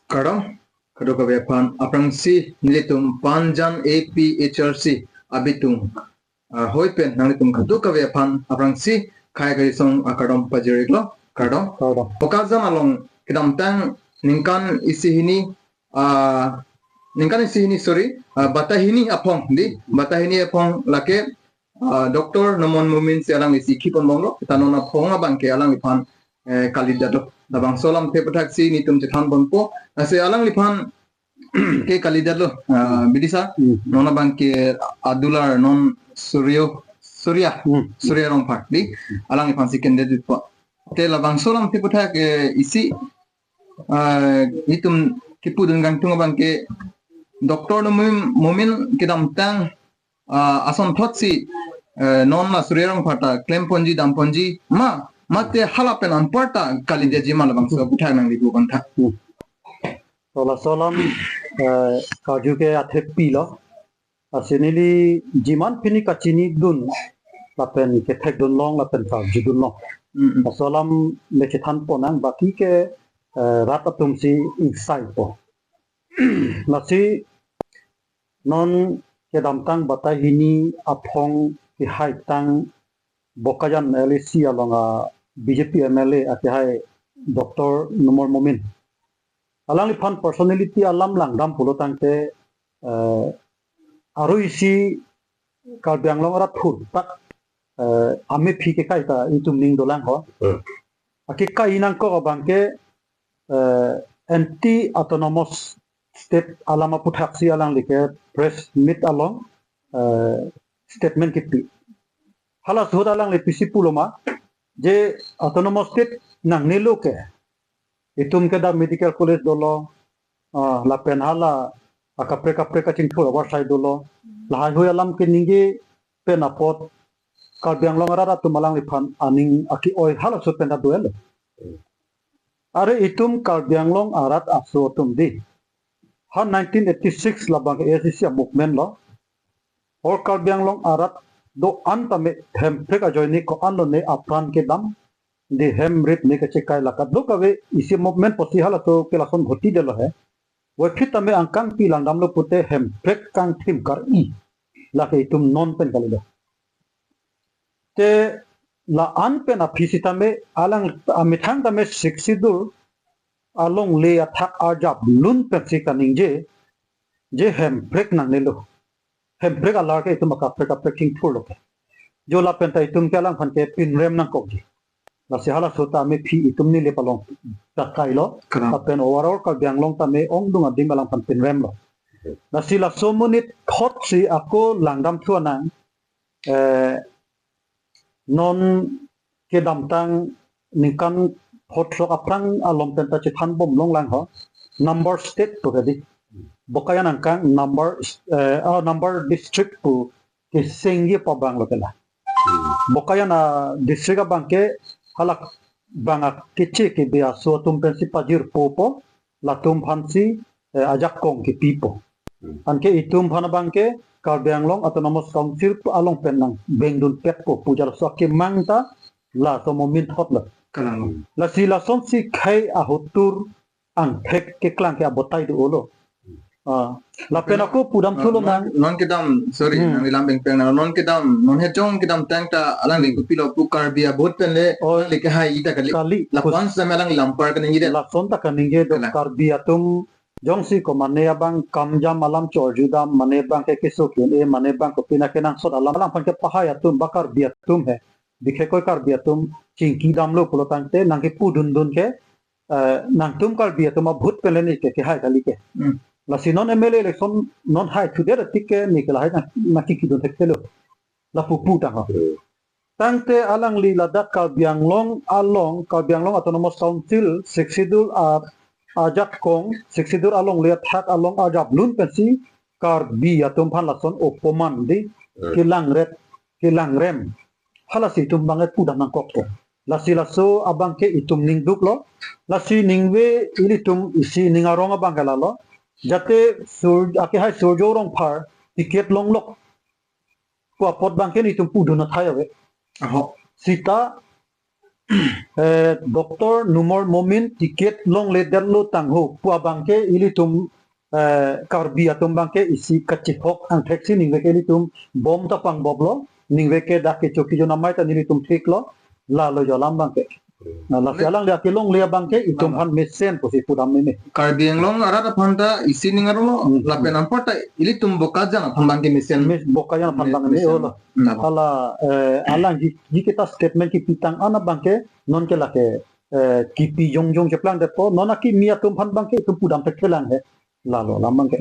Kadang kado kabepan aprang si nilitum panjan APHRC abitung hoipen nalitum kado kabepan aprang si kaya kaya song akadom pajiriklo kadang okazam along kedam tang ningkan isi ini sorry bata hini apong lake doktor nomon mumin si alang isi kipon bonglo kita nona ponga bangke alang ipan kalidato dabang solam te taksi ni tum cetan bonpo ase alang lipan ke kalidato bidisa nona bangke adular non surya rong pak di alang lipan si kende dit po te labang solam te tak isi itum kipu dengan tunga bangke doktor nomon mumin kedam tang ason thotsi non la surya rong pata claim ponji dam ponji mate halapen anparta kali dia jimal bang so buthang nang libu bantha solam kaju ke athek pilo asenili jiman pini kachini dun lapen ke thek dun long lapen ka jidun long solam lekithan ponang baki ke ratatum si inside po nasi non ke damtang batahini aphong ki haitang bokajan LC alonga BJP MLA ate hai Dr. Nomor Mumin. Alang lipan personality alam lang dam pulo tangte aru isi kalbiang long rat thud tak ame phi ke kai ta itum ning dolang ho. Aki kai nang ko bangke anti autonomous state alama puthaksi alang like press meet along statement kipi. Halas hoda lang le pisi puloma je autonomous state nang niluke itum ke da medical college dolo la penhala akapre ching thura war side dolo la hoy alam ke ninge penapot kalbiang long ara tumalang liphan aning aki oi halas so penda duel are itum kalbiang long arat aso tum di han 1986 labang ACC movement lo or kalbiang long arat do antame hemprek ajoini ko anone apran ke dam de hemrit ne ke chekai lakat do kave isi movement posi hala to kelason ghoti delo hai wo khitame angkang pilang dam lo pute hemprek kang thim kar I la ke tum non pen kalida te la an pen aphisitame alang amithang tame siksidur along le athak ajab lun pepsi kaninge je hemprek nang nelo hemprek alar ke itum ka king thur lo jo la pen tai tum kalang khan ke pin rem nang ko ji la se hala sota me phi itum ni le palong ta kai lo ta pen overall ka byang long ta me ong dung ading balang pan pin rem lo la si la somunit thot si ako langdam thuana non ke dam tang nikan thot lo aprang alom pen ta chethan bom long lang ho number state to di bokayan angkang number district pu ke sengye pabang lo kala bokayan district bangke halak banga kiche ke bia so tum pensi pajir popo la tum phansi ajak kong ke pipo anke itum phana bangke kalbiang long autonomous council along penang bengdun pek po pujar so ke mangta la so momin thot la si la som si khai ahutur ang thek ke klang ke abotai do lo la pena ko pudam thulo nang non kedam sorry nang ilambeng peng non kedam non hetong kedam tangta alang ling pilo pukar bia bot pen le le ke hai ita kali la pons sa melang lampar kan ngi de la son ta kan ngi do kar bia tum jongsi ko mane abang kamjam malam chorjuda mane bang ke keso ke e mane bang ko pina ke nang sot alam alam pan ke pahaya tum bakar bia tum he dikhe koi kar bia tum chingki dam lo pulo tangte nang ke pudun dun ke nang tum kar bia tum bhut pele ni ke hai kali ke la si non MLA election non hai tudera tikke nikla hai na kiki don tekkelo la pupu ta ha tangte alang li la dak kalbiang long autonomous council seksidul ajak kong seksidul along liat hak along ajab lun pensi kar bi atum phan lason opoman di kilang rem halasi tum banget pudah nang kok la si laso abang ke itum ning duk lo la si ningwe ilitum isi ningarong abang kala lo jate ake hai surjorong par tiket long lok ko pot bangken itum pudu na thayawe sita Doktor nomor momin tiket long leder lo tangho pua bangke ili tum karbi atum bangke isi kacifok ang teksi ningweke ili tum bom tapang boblo ningweke dake choki jo namai ta nili tum tiklo la lo jo lam bangke la sialang dia kilong lia bangke itum han mesen posi pudam ini Karbi yang long arada panta isi ningarulo lape nampata ili tumbo kajang pambangke misen. mes bokaya pandang ini ola ala alang ji kita statement ki pitang ana bangke non ke lake kipi jong jong ceplang depo nona ki mia tum han bangke tum pudam tekelang he la lo lam bangke